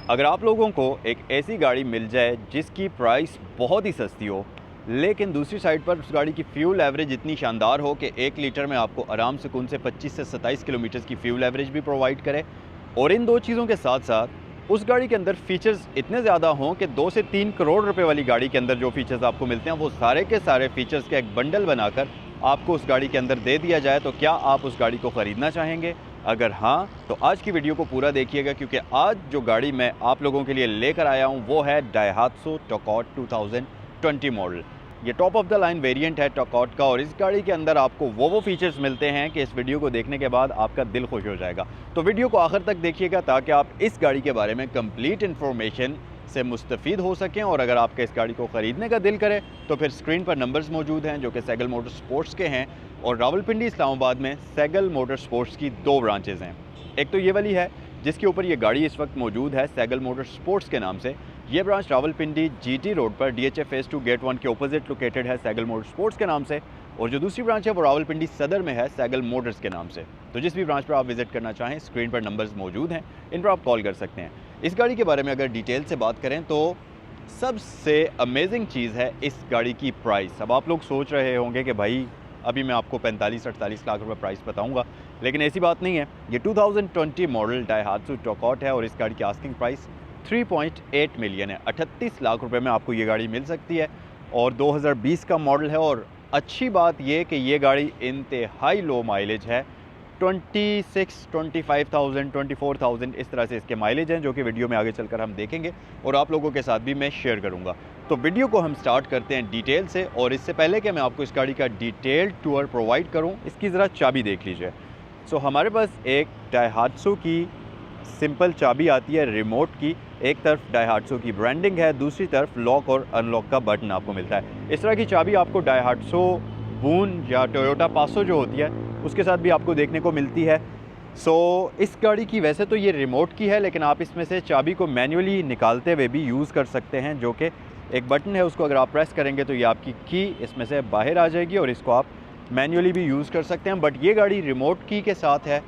अगर आप लोगों को एक ऐसी गाड़ी मिल जाए जिसकी प्राइस बहुत ही सस्ती हो, लेकिन दूसरी साइड पर उस गाड़ी की फ्यूल एवरेज इतनी शानदार हो कि 1 लीटर में आपको आराम से कौन से 25 से 27 किलोमीटर की फ्यूल एवरेज भी प्रोवाइड करे, और इन दो चीज़ों के साथ साथ उस गाड़ी के अंदर फीचर्स इतने ज़्यादा हों कि 2 से 3 करोड़ रुपए वाली गाड़ी के अंदर जो फीचर्स आपको मिलते हैं वो सारे के सारे फीचर्स का एक बंडल बनाकर आपको उस गाड़ी के अंदर दे दिया जाए, तो क्या आप उस गाड़ी को ख़रीदना चाहेंगे? अगर हाँ, तो आज की वीडियो को पूरा देखिएगा, क्योंकि आज जो गाड़ी मैं आप लोगों के लिए लेकर आया हूँ वो है डायहात्सू टकोट 2020 मॉडल। ये top of the line variant है टकोट का, और इस गाड़ी के अंदर आपको वो फीचर्स मिलते हैं कि इस वीडियो को देखने के बाद आपका दिल खुश हो जाएगा। तो वीडियो को आखिर तक देखिएगा ताकि आप इस गाड़ी के बारे में कंप्लीट इन्फॉर्मेशन से मुस्तफ़ीद हो सकें, और अगर आपका इस गाड़ी को ख़रीदने का दिल करे तो फिर स्क्रीन पर नंबर्स मौजूद हैं जो कि सैगल मोटर स्पोर्ट्स के हैं, और रावलपिंडी इस्लामाबाद में सैगल मोटर स्पोर्ट्स की 2 ब्रांचेज़ हैं। एक तो ये वाली है जिसके ऊपर ये गाड़ी इस वक्त मौजूद है सैगल मोटर स्पोर्ट्स के नाम से। ये ब्रांच रावलपिंडी GT रोड पर DHA फेज़ 2 गेट 1 के अपोजिट लोकेटेड है सैगल मोटर स्पोर्ट्स के नाम से, और जो दूसरी ब्रांच है वो रावलपिंडी सदर में है सैगल मोटर्स के नाम से। तो जिस भी ब्रांच पर आप विजिट करना चाहें, स्क्रीन पर नंबर्स मौजूद हैं, इन पर आप कॉल कर सकते हैं। इस गाड़ी के बारे में अगर डिटेल से बात करें तो सबसे अमेजिंग चीज़ है इस गाड़ी की प्राइस। अब आप लोग सोच रहे होंगे कि भाई अभी मैं आपको 45-48 लाख रुपए प्राइस बताऊंगा, लेकिन ऐसी बात नहीं है। ये 2020 मॉडल डायहात्सू टकोट है और इस गाड़ी की आस्किंग प्राइस 3.8 मिलियन है। 38 लाख रुपए में आपको ये गाड़ी मिल सकती है, और 2020 का मॉडल है। और अच्छी बात ये कि ये गाड़ी इंतहाई लो माइलेज है, 26, 25,000, 24,000 इस तरह से इसके माइलेज हैं, जो कि वीडियो में आगे चलकर हम देखेंगे और आप लोगों के साथ भी मैं शेयर करूंगा। तो वीडियो को हम स्टार्ट करते हैं डिटेल से, और इससे पहले कि मैं आपको इस गाड़ी का डिटेल्ड टूर प्रोवाइड करूं, इसकी ज़रा चाबी देख लीजिए। सो हमारे पास एक डायहात्सू की सिंपल चाबी आती है रिमोट की। एक तरफ डायहात्सू की ब्रांडिंग है, दूसरी तरफ लॉक और अनलॉक का बटन आपको मिलता है। इस तरह की चाबी आपको डायहात्सू बून या टोयोटा पासो जो होती है उसके साथ भी आपको देखने को मिलती है। इस गाड़ी की वैसे तो ये रिमोट की है, लेकिन आप इसमें से चाबी को मैन्युअली निकालते हुए भी यूज़ कर सकते हैं, जो कि एक बटन है, उसको अगर आप प्रेस करेंगे तो ये आपकी की इसमें से बाहर आ जाएगी और इसको आप मैन्युअली भी यूज़ कर सकते हैं। बट ये गाड़ी रिमोट की के साथ है,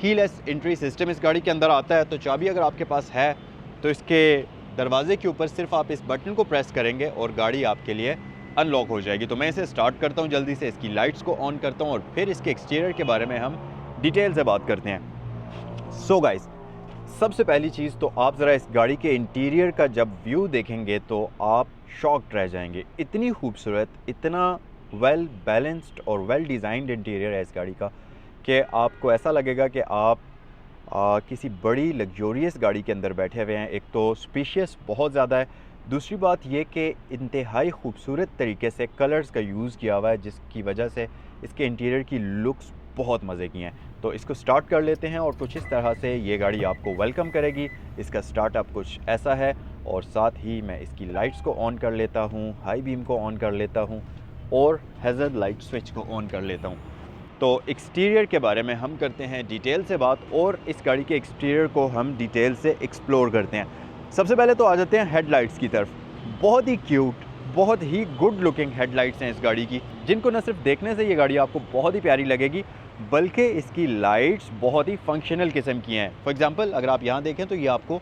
कीलेस एंट्री सिस्टम इस गाड़ी के अंदर आता है। तो चाबी अगर आपके पास है तो इसके दरवाजे के ऊपर सिर्फ आप इस बटन को प्रेस करेंगे और गाड़ी आपके लिए अनलॉक हो जाएगी। तो मैं इसे स्टार्ट करता हूँ जल्दी से, इसकी लाइट्स को ऑन करता हूँ और फिर इसके एक्सटीरियर के बारे में हम डिटेल से बात करते हैं। सो गाइस, सबसे पहली चीज़ तो आप ज़रा इस गाड़ी के इंटीरियर का जब व्यू देखेंगे तो आप शॉक्ड रह जाएंगे। इतनी खूबसूरत, इतना वेल बैलेंस्ड और वेल डिज़ाइंड इंटीरियर है इस गाड़ी का कि आपको ऐसा लगेगा कि आप किसी बड़ी लग्जोरियस गाड़ी के अंदर बैठे हुए हैं। एक तो स्पेशियस बहुत ज़्यादा है, दूसरी बात ये कि इंतहाई खूबसूरत तरीके से कलर्स का यूज़ किया हुआ है, जिसकी वजह से इसके इंटीरियर की लुक्स बहुत मज़े की हैं। तो इसको स्टार्ट कर लेते हैं और कुछ इस तरह से ये गाड़ी आपको वेलकम करेगी। इसका स्टार्टअप कुछ ऐसा है, और साथ ही मैं इसकी लाइट्स को ऑन कर लेता हूँ, हाई बीम को ऑन कर लेता हूँ और हैज़र्ड लाइट स्विच को ऑन कर लेता हूँ। तो एक्सटीरियर के बारे में हम करते हैं डिटेल से बात, और इस गाड़ी के एक्सटीरियर को हम डिटेल से एक्सप्लोर करते हैं। सबसे पहले तो आ जाते हैं हेडलाइट्स की तरफ। बहुत ही क्यूट, बहुत ही गुड लुकिंग हेडलाइट्स हैं इस गाड़ी की, जिनको न सिर्फ देखने से ये गाड़ी आपको बहुत ही प्यारी लगेगी, बल्कि इसकी लाइट्स बहुत ही फंक्शनल किस्म की हैं। फॉर एग्जांपल अगर आप यहाँ देखें तो ये आपको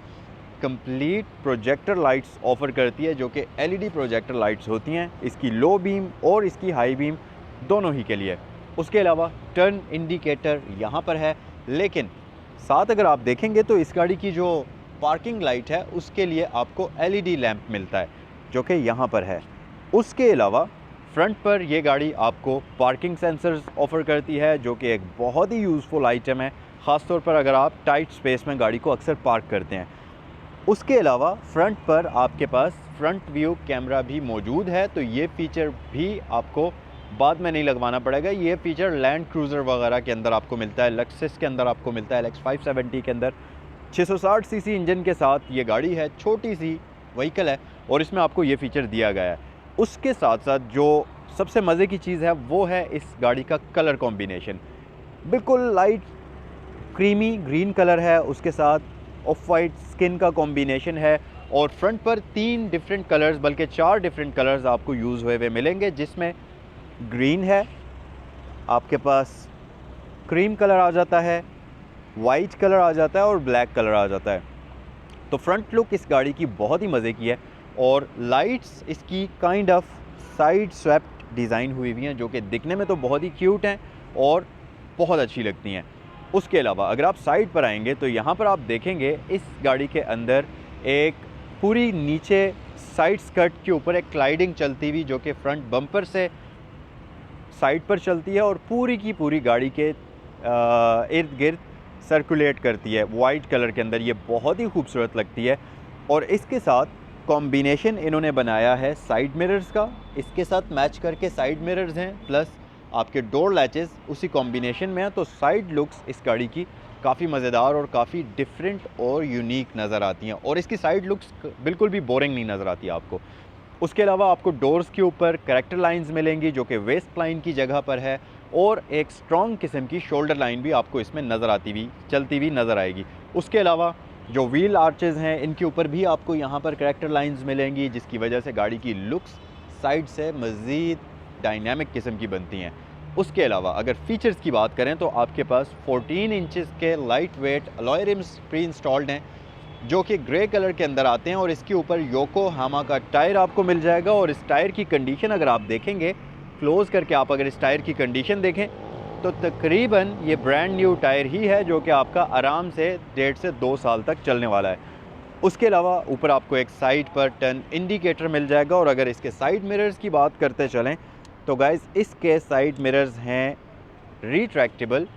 कंप्लीट प्रोजेक्टर लाइट्स ऑफ़र करती है, जो कि LED प्रोजेक्टर लाइट्स होती हैं, इसकी लो बीम और इसकी हाई बीम दोनों ही के लिए। उसके अलावा टर्न इंडिकेटर यहाँ पर है, लेकिन साथ अगर आप देखेंगे तो इस गाड़ी की जो पार्किंग लाइट है उसके लिए आपको LED लैंप मिलता है, जो कि यहाँ पर है। उसके अलावा फ्रंट पर ये गाड़ी आपको पार्किंग सेंसर्स ऑफ़र करती है, जो कि एक बहुत ही यूज़फुल आइटम है, ख़ास तौर पर अगर आप टाइट स्पेस में गाड़ी को अक्सर पार्क करते हैं। उसके अलावा फ्रंट पर आपके पास फ्रंट व्यू कैमरा भी मौजूद है, तो ये फ़ीचर भी आपको बाद में नहीं लगवाना पड़ेगा। ये फ़ीचर लैंड क्रूज़र वगैरह के अंदर आपको मिलता है, लक्सस के अंदर आपको मिलता है, LX 570 के अंदर 660 सीसी इंजन के साथ ये गाड़ी है। छोटी सी व्हीकल है और इसमें आपको ये फ़ीचर दिया गया है। उसके साथ साथ जो सबसे मज़े की चीज़ है वो है इस गाड़ी का कलर कॉम्बिनेशन। बिल्कुल लाइट क्रीमी ग्रीन कलर है, उसके साथ ऑफ वाइट स्किन का कॉम्बिनेशन है, और फ्रंट पर 3 डिफरेंट कलर्स बल्कि 4 डिफरेंट कलर्स आपको यूज़ हुए मिलेंगे, जिसमें ग्रीन है, आपके पास क्रीम कलर आ जाता है, वाइट कलर आ जाता है और ब्लैक कलर आ जाता है। तो फ्रंट लुक इस गाड़ी की बहुत ही मज़े की है और लाइट्स इसकी kind of side swept design हुई हुई हैं जो कि दिखने में तो बहुत ही क्यूट हैं और बहुत अच्छी लगती हैं। उसके अलावा अगर आप साइड पर आएंगे तो यहाँ पर आप देखेंगे इस गाड़ी के अंदर एक पूरी नीचे साइड स्कर्ट के ऊपर एक क्लाइडिंग चलती हुई जो कि फ्रंट बम्पर से साइड पर चलती है और पूरी की पूरी गाड़ी के इर्द गिर्द सर्कुलेट करती है वाइट कलर के अंदर। ये बहुत ही खूबसूरत लगती है और इसके साथ कॉम्बिनेशन इन्होंने बनाया है साइड मिरर्स का, इसके साथ मैच करके साइड मिरर्स हैं प्लस आपके डोर लैचेस उसी कॉम्बिनेशन में है। तो साइड लुक्स इस गाड़ी की काफ़ी मज़ेदार और काफ़ी डिफरेंट और यूनिक नज़र आती हैं और इसकी साइड लुक्स बिल्कुल भी बोरिंग नहीं नज़र आती आपको। उसके अलावा आपको डोर्स के ऊपर कैरेक्टर लाइंस मिलेंगी जो कि वेस्ट लाइन की जगह पर है और एक स्ट्रॉन्ग किस्म की शोल्डर लाइन भी आपको इसमें नज़र आती हुई चलती हुई नज़र आएगी। उसके अलावा जो व्हील आर्चेज़ हैं इनके ऊपर भी आपको यहाँ पर कैरेक्टर लाइंस मिलेंगी जिसकी वजह से गाड़ी की लुक्स साइड से मज़ीद डायनामिक किस्म की बनती हैं। उसके अलावा अगर फ़ीचर्स की बात करें तो आपके पास 14 इंचेस के light weight alloy RIMS pre installed हैं जो कि ग्रे कलर के अंदर आते हैं और इसके ऊपर योकोहामा का टायर आपको मिल जाएगा। और इस टायर की कंडीशन अगर आप देखेंगे क्लोज करके, आप अगर इस टायर की कंडीशन देखें तो तकरीबन ये ब्रांड न्यू टायर ही है जो कि आपका आराम से 1.5 से 2 साल तक चलने वाला है। उसके अलावा ऊपर आपको एक साइड पर टर्न इंडिकेटर मिल जाएगा और अगर इसके साइड मिरर्स की बात करते चलें तो गाइस इसके साइड मिरर्स हैं रिट्रैक्टेबल,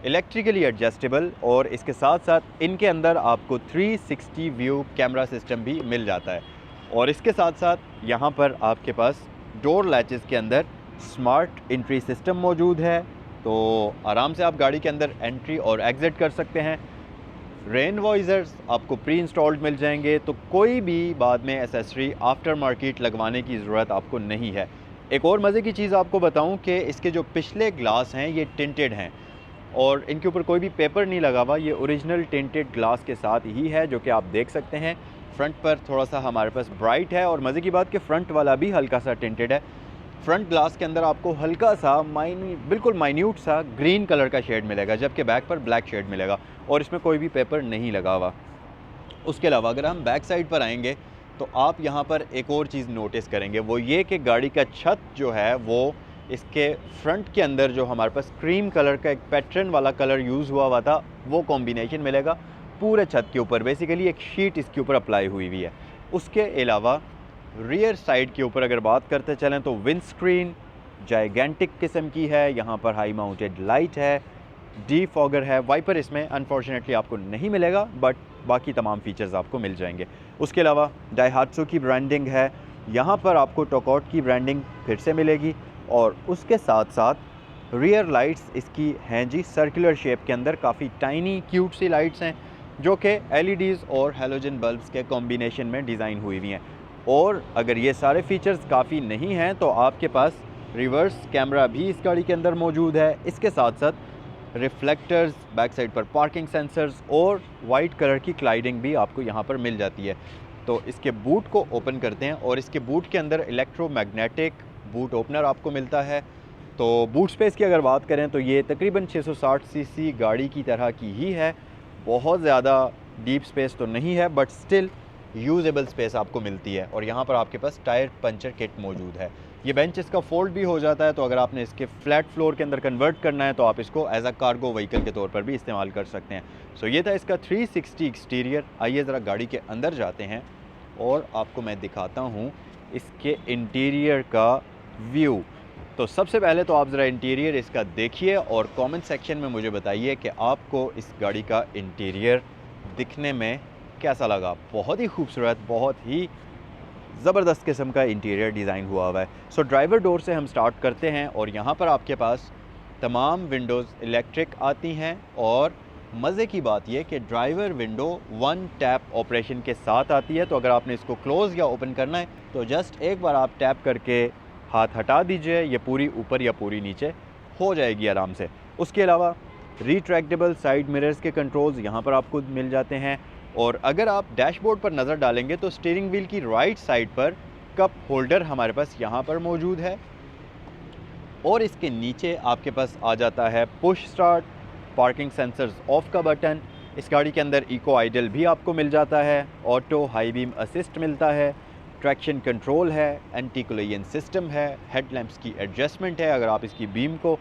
इलेक्ट्रिकली एडजस्टेबल और इसके साथ साथ इनके अंदर आपको 360 व्यू कैमरा सिस्टम भी मिल जाता है। और इसके साथ साथ यहाँ पर आपके पास डोर लैचेस के अंदर स्मार्ट एंट्री सिस्टम मौजूद है, तो आराम से आप गाड़ी के अंदर एंट्री और एग्ज़िट कर सकते हैं। रेन वॉइज़र्स आपको प्री इंस्टॉल्ड मिल जाएंगे, तो कोई भी बाद में एसेसरी आफ्टर मार्केट लगवाने की ज़रूरत आपको नहीं है। एक और मज़े की चीज़ आपको बताऊं कि इसके जो पिछले ग्लास हैं ये टिंटेड हैं और इनके ऊपर कोई भी पेपर नहीं लगा हुआ, ये ओरिजिनल टिंटेड ग्लास के साथ ही है जो कि आप देख सकते हैं। फ्रंट पर थोड़ा सा हमारे पास ब्राइट है और मज़े की बात कि फ़्रंट वाला भी हल्का सा टिंटेड है। फ्रंट ग्लास के अंदर आपको हल्का सा बिल्कुल माइन्यूट सा ग्रीन कलर का शेड मिलेगा जबकि बैक पर ब्लैक शेड मिलेगा और इसमें कोई भी पेपर नहीं लगा हुआ। उसके अलावा अगर हम बैक साइड पर आएंगे तो आप यहाँ पर एक और चीज़ नोटिस करेंगे, वो ये कि गाड़ी का छत जो है वो इसके फ्रंट के अंदर जो हमारे पास क्रीम कलर का एक पैटर्न वाला कलर यूज़ हुआ था वो कॉम्बिनेशन मिलेगा पूरे छत के ऊपर। बेसिकली एक शीट इसके ऊपर अप्लाई हुई हुई है। उसके अलावा रियर साइड के ऊपर अगर बात करते चलें तो विंड स्क्रीन जाइगेंटिक किस्म की है, यहाँ पर हाई माउंटेड लाइट है, डीफॉगर है, वाइपर इसमें अनफॉर्चुनेटली आपको नहीं मिलेगा बट बाकी तमाम फीचर्स आपको मिल जाएंगे। उसके अलावा डाइहात्सू की ब्रांडिंग है, यहाँ पर आपको टोकॉट की ब्रांडिंग फिर से मिलेगी और उसके साथ साथ रियर लाइट्स इसकी हैं जी सर्कुलर शेप के अंदर, काफ़ी टाइनी क्यूट सी लाइट्स हैं जो कि एलईडीज़ और हेलोजन बल्ब्स के कॉम्बिनेशन में डिज़ाइन हुई हुई हैं। और अगर ये सारे फीचर्स काफ़ी नहीं हैं तो आपके पास रिवर्स कैमरा भी इस गाड़ी के अंदर मौजूद है। इसके साथ साथ रिफ्लेक्टर्स, बैक साइड पर पार्किंग सेंसर्स और वाइट कलर की क्लाइडिंग भी आपको यहाँ पर मिल जाती है। तो इसके बूट को ओपन करते हैं और इसके बूट के अंदर इलेक्ट्रोमैग्नेटिक बूट ओपनर आपको मिलता है। तो बूट स्पेस की अगर बात करें तो ये तकरीबन 660 सीसी गाड़ी की तरह की ही है, बहुत ज़्यादा डीप स्पेस तो नहीं है बट स्टिल यूजेबल स्पेस आपको मिलती है। और यहाँ पर आपके पास टायर पंचर किट मौजूद है। ये बेंच इसका फोल्ड भी हो जाता है, तो अगर आपने इसके फ्लैट फ्लोर के अंदर कन्वर्ट करना है तो आप इसको एज अ कार्गो व्हीकल के तौर पर भी इस्तेमाल कर सकते हैं। सो ये था इसका 360 एक्सटीरियर। आइए ज़रा गाड़ी के अंदर जाते हैं और आपको मैं दिखाता हूँ इसके इंटीरियर का व्यू। तो सबसे पहले तो आप ज़रा इंटीरियर इसका देखिए और कमेंट सेक्शन में मुझे बताइए कि आपको इस गाड़ी का इंटीरियर दिखने में कैसा लगा। बहुत ही खूबसूरत, बहुत ही ज़बरदस्त किस्म का इंटीरियर डिज़ाइन हुआ है। सो ड्राइवर डोर से हम स्टार्ट करते हैं और यहाँ पर आपके पास तमाम विंडोज़ इलेक्ट्रिक आती हैं और मज़े की बात यह कि ड्राइवर विंडो 1 टैप ऑपरेशन के साथ आती है। तो अगर आपने इसको क्लोज़ या ओपन करना है तो जस्ट एक बार आप टैप करके हाथ हटा दीजिए, ये पूरी ऊपर या पूरी नीचे हो जाएगी आराम से। उसके अलावा रिट्रैक्टेबल साइड मिरर्स के कंट्रोल्स यहाँ पर आपको मिल जाते हैं और अगर आप डैशबोर्ड पर नज़र डालेंगे तो स्टीयरिंग व्हील की राइट साइड पर कप होल्डर हमारे पास यहाँ पर मौजूद है और इसके नीचे आपके पास आ जाता है push start, parking sensors of का बटन, इस गाड़ी के अंदर इको आइडल भी आपको मिल जाता है, ऑटो हाई बीम असिस्ट मिलता है, ट्रैक्शन कंट्रोल है, एंटी कोलिजन सिस्टम है, हेडलैम्प्स की एडजस्टमेंट है। अगर आप इसकी बीम को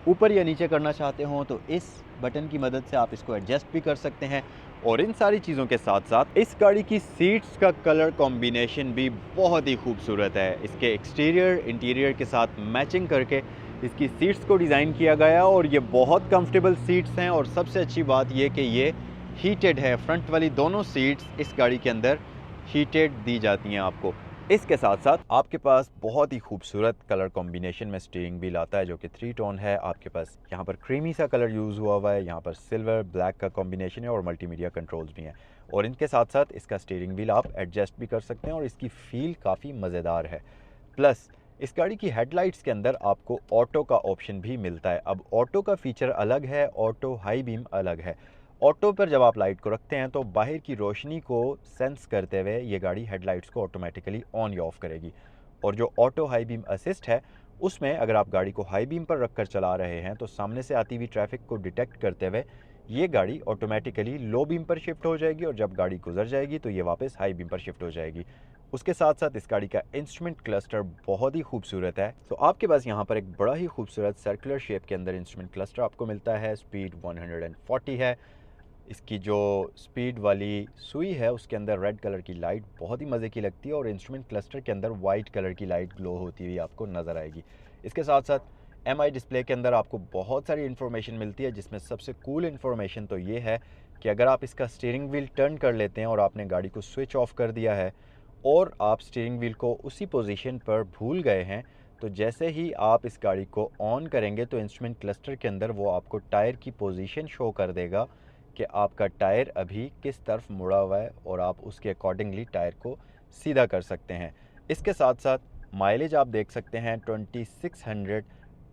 ऊपर या नीचे करना चाहते हो तो इस बटन की मदद से आप इसको एडजस्ट भी कर सकते हैं। और इन सारी चीज़ों के साथ साथ इस गाड़ी की सीट्स का कलर कॉम्बिनेशन भी बहुत ही खूबसूरत है। इसके एक्सटीरियर इंटीरियर के साथ मैचिंग करके इसकी सीट्स को डिज़ाइन किया गया और ये बहुत कंफर्टेबल सीट्स हैं। और सबसे अच्छी बात ये कि ये हीटेड है, फ्रंट वाली दोनों सीट्स इस गाड़ी के अंदर हीटेड दी जाती हैं आपको। इसके साथ साथ आपके पास बहुत ही खूबसूरत कलर कॉम्बिनेशन में स्टीयरिंग व्हील आता है जो कि 3 टोन है। आपके पास यहाँ पर क्रीमी सा कलर यूज़ हुआ है, यहाँ पर सिल्वर ब्लैक का कॉम्बिनेशन है और मल्टीमीडिया कंट्रोल्स भी हैं। और इनके साथ साथ इसका स्टीयरिंग व्हील आप एडजस्ट भी कर सकते हैं और इसकी फील काफ़ी मज़ेदार है। प्लस इस गाड़ी की हेडलाइट्स के अंदर आपको ऑटो का ऑप्शन भी मिलता है। अब ऑटो का फीचर अलग है, ऑटो हाई बीम अलग है। ऑटो पर जब आप लाइट को रखते हैं तो बाहर की रोशनी को सेंस करते हुए ये गाड़ी हेडलाइट्स को ऑटोमेटिकली ऑन या ऑफ करेगी। और जो ऑटो हाई बीम असिस्ट है उसमें अगर आप गाड़ी को हाई बीम पर रखकर चला रहे हैं तो सामने से आती हुई ट्रैफिक को डिटेक्ट करते हुए ये गाड़ी ऑटोमेटिकली लो बीम पर शिफ्ट हो जाएगी और जब गाड़ी गुजर जाएगी तो ये वापस हाई बीम पर शिफ्ट हो जाएगी। उसके साथ साथ इस गाड़ी का इंस्ट्रूमेंट क्लस्टर बहुत ही खूबसूरत है। तो आपके पास यहाँ पर एक बड़ा ही खूबसूरत सर्कुलर शेप के अंदर इंस्ट्रूमेंट क्लस्टर आपको मिलता है। स्पीड 140 है। इसकी जो स्पीड वाली सुई है उसके अंदर रेड कलर की लाइट बहुत ही मज़े की लगती है और इंस्ट्रूमेंट क्लस्टर के अंदर वाइट कलर की लाइट ग्लो होती हुई आपको नज़र आएगी। इसके साथ साथ एमआई डिस्प्ले के अंदर आपको बहुत सारी इन्फॉर्मेशन मिलती है जिसमें सबसे कूल इन्फॉर्मेशन तो ये है कि अगर आप इसका स्टीयरिंग व्हील टर्न कर लेते हैं और आपने गाड़ी को स्विच ऑफ कर दिया है और आप स्टीयरिंग व्हील को उसी पोजीशन पर भूल गए हैं तो जैसे ही आप इस गाड़ी को ऑन करेंगे तो इंस्ट्रूमेंट क्लस्टर के अंदर वो आपको टायर की पोजीशन शो कर देगा कि आपका टायर अभी किस तरफ मुड़ा हुआ है और आप उसके अकॉर्डिंगली टायर को सीधा कर सकते हैं। इसके साथ साथ माइलेज आप देख सकते हैं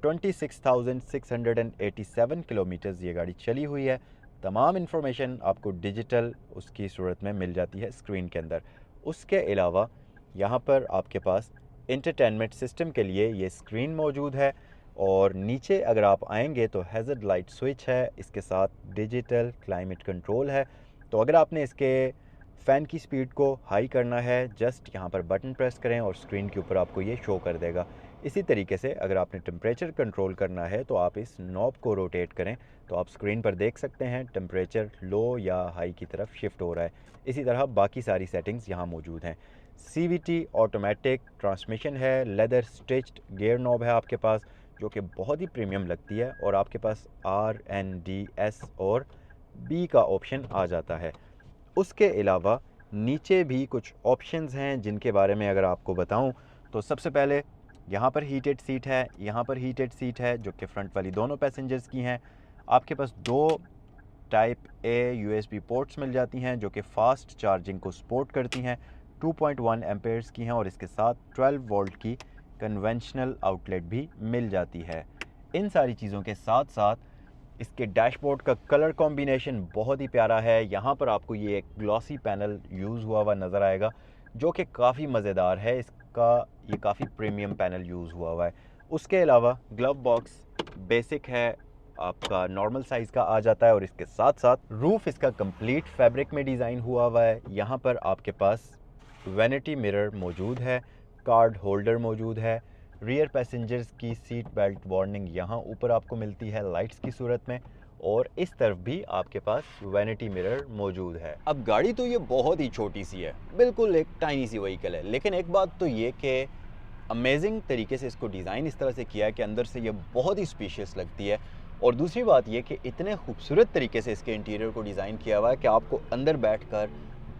26,687 किलोमीटर्स ये गाड़ी चली हुई है। तमाम इन्फॉर्मेशन आपको डिजिटल उसकी सूरत में मिल जाती है स्क्रीन के अंदर। उसके अलावा यहाँ पर आपके पास इंटरटेनमेंट सिस्टम के लिए ये स्क्रीन मौजूद है और नीचे अगर आप आएंगे तो हैज़र्ड लाइट स्विच है, इसके साथ डिजिटल क्लाइमेट कंट्रोल है। तो अगर आपने इसके फ़ैन की स्पीड को हाई करना है जस्ट यहाँ पर बटन प्रेस करें और स्क्रीन के ऊपर आपको ये शो कर देगा। इसी तरीके से अगर आपने टेम्परेचर कंट्रोल करना है तो आप इस नॉब को रोटेट करें तो आप स्क्रीन पर देख सकते हैं टेम्परेचर लो या हाई की तरफ शिफ्ट हो रहा है। इसी तरह बाकी सारी सेटिंग्स यहाँ मौजूद हैं। CVT ऑटोमेटिक ट्रांसमिशन है, लेदर स्टिच्ड गियर नॉब है आपके पास जो कि बहुत ही प्रीमियम लगती है और आपके पास RNDS और B का ऑप्शन आ जाता है। उसके अलावा नीचे भी कुछ ऑप्शंस हैं जिनके बारे में अगर आपको बताऊं तो सबसे पहले यहाँ पर हीटेड सीट है, यहाँ पर हीटेड सीट है जो कि फ्रंट वाली दोनों पैसेंजर्स की हैं। आपके पास 2 टाइप A USB पोर्ट्स मिल जाती हैं जो कि फ़ास्ट चार्जिंग को सपोर्ट करती हैं, 2.1 एम्पेयर्स की हैं और इसके साथ 12 वोल्ट की कन्वेंशनल आउटलेट भी मिल जाती है। इन सारी चीज़ों के साथ साथ इसके डैशबोर्ड का कलर कॉम्बिनेशन बहुत ही प्यारा है। यहाँ पर आपको ये एक ग्लॉसी पैनल यूज़ हुआ नज़र आएगा जो कि काफ़ी मज़ेदार है। इसका ये काफ़ी प्रीमियम पैनल यूज़ हुआ है। उसके अलावा ग्लव बॉक्स बेसिक है, आपका नॉर्मल साइज़ का आ जाता है और इसके साथ साथ रूफ़ इसका कंप्लीट फैब्रिक में डिज़ाइन हुआ है। यहाँ पर आपके पास वैनिटी मिरर मौजूद है, कार्ड होल्डर मौजूद है, रियर पैसेंजर्स की सीट बेल्ट वार्निंग यहाँ ऊपर आपको मिलती है लाइट्स की सूरत में और इस तरफ भी आपके पास वैनिटी मिरर मौजूद है। अब गाड़ी तो ये बहुत ही छोटी सी है, बिल्कुल एक टाइनी सी व्हीकल है, लेकिन एक बात तो ये कि अमेजिंग तरीके से इसको डिज़ाइन इस तरह से किया है कि अंदर से ये बहुत ही स्पेशियस लगती है। और दूसरी बात ये कि इतने खूबसूरत तरीके से इसके इंटीरियर को डिज़ाइन किया हुआ है कि आपको अंदर बैठकर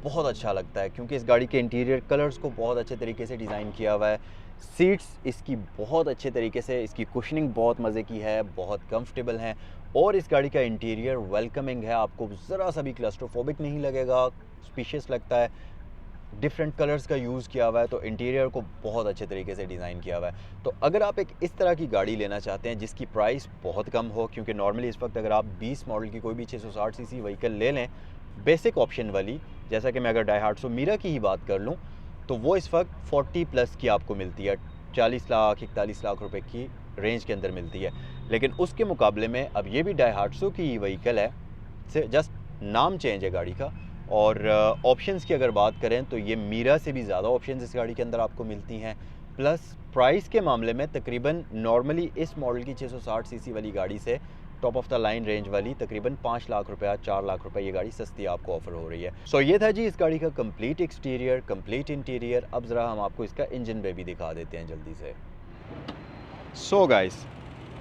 बहुत अच्छा लगता है, क्योंकि इस गाड़ी के इंटीरियर कलर्स को बहुत अच्छे तरीके से डिज़ाइन किया हुआ है। सीट्स इसकी बहुत अच्छे तरीके से, इसकी कुशनिंग बहुत मज़े की है, बहुत कंफर्टेबल है और इस गाड़ी का इंटीरियर वेलकमिंग है, आपको ज़रा सा भी क्लस्ट्रोफोबिक नहीं लगेगा, स्पेशियस लगता है। डिफरेंट कलर्स का यूज़ किया हुआ है तो इंटीरियर को बहुत अच्छे तरीके से डिज़ाइन किया हुआ है। तो अगर आप एक इस तरह की गाड़ी लेना चाहते हैं जिसकी प्राइस बहुत कम हो, क्योंकि नॉर्मली इस वक्त अगर आप 20 मॉडल की कोई भी 660 सीसी व्हीकल ले लें बेसिक ऑप्शन वाली, जैसा कि मैं अगर डायहार्ट्सो मीरा की ही बात कर लूँ तो वो इस वक्त 40 प्लस की आपको मिलती है, 40 लाख 41 लाख रुपए की रेंज के अंदर मिलती है। लेकिन उसके मुकाबले में अब ये भी डायहार्ट्सो की व्हीकल है, जस्ट नाम चेंज है गाड़ी का। और ऑप्शंस की अगर बात करें तो ये मीरा से भी ज़्यादा ऑप्शंस इस गाड़ी के अंदर आपको मिलती हैं। प्लस प्राइस के मामले में तकरीबन नॉर्मली इस मॉडल की 660 सीसी वाली गाड़ी से top of the line range वाली तकरीबन 5 लाख रुपया 4 लाख रुपए ये गाड़ी सस्ती आपको ऑफर हो रही है। सो ये था जी इस गाड़ी का कंप्लीट एक्सटीरियर, कंप्लीट इंटीरियर। अब ज़रा हम आपको इसका इंजन पे भी दिखा देते हैं जल्दी से। सो गाइस,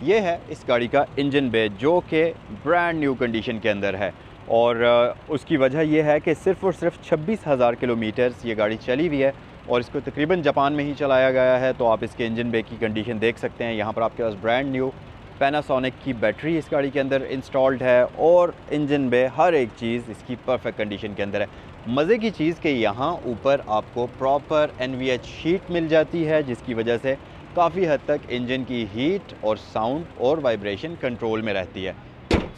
ये है इस गाड़ी का इंजन बे जो कि ब्रांड न्यू कंडीशन के अंदर है। और उसकी वजह यह है कि सिर्फ़ और सिर्फ 26,000 किलोमीटर्स ये गाड़ी चली हुई है और इसको तकरीबन जापान में ही चलाया गया है। तो आप इसके इंजन बे की कंडीशन देख सकते हैं। यहाँ पर आपके पास ब्रांड न्यू पैनासोनिक की बैटरी इस गाड़ी के अंदर इंस्टॉल्ड है और इंजन बे हर एक चीज़ इसकी परफेक्ट कंडीशन के अंदर है। मज़े की चीज़ कि यहाँ ऊपर आपको प्रॉपर NVH शीट मिल जाती है जिसकी वजह से काफ़ी हद तक इंजन की हीट और साउंड और वाइब्रेशन कंट्रोल में रहती है।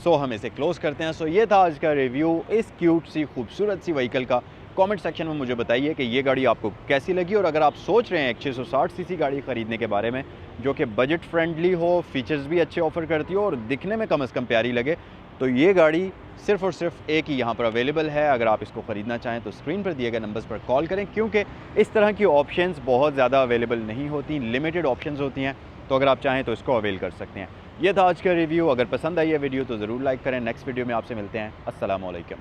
सो हम इसे क्लोज़ करते हैं। सो ये था आज का रिव्यू इस क्यूट सी खूबसूरत सी व्हीकल का। कमेंट सेक्शन में मुझे बताइए कि ये गाड़ी आपको कैसी लगी। और अगर आप सोच रहे हैं एक 660 सीसी गाड़ी ख़रीदने के बारे में जो कि बजट फ्रेंडली हो, फीचर्स भी अच्छे ऑफ़र करती हो और दिखने में कम से कम प्यारी लगे, तो ये गाड़ी सिर्फ़ और सिर्फ एक ही यहाँ पर अवेलेबल है। अगर आप इसको ख़रीदना चाहें तो स्क्रीन पर दिए गए नंबर्स पर कॉल करें, क्योंकि इस तरह की ऑप्शंस बहुत ज़्यादा अवेलेबल नहीं होती, लिमिटेड ऑप्शंस होती हैं। तो अगर आप चाहें तो इसको अवेल कर सकते हैं। ये था आज का रिव्यू। अगर पसंद आई है वीडियो तो ज़रूर लाइक करें। नेक्स्ट वीडियो में आपसे मिलते हैं। अस्सलाम वालेकुम।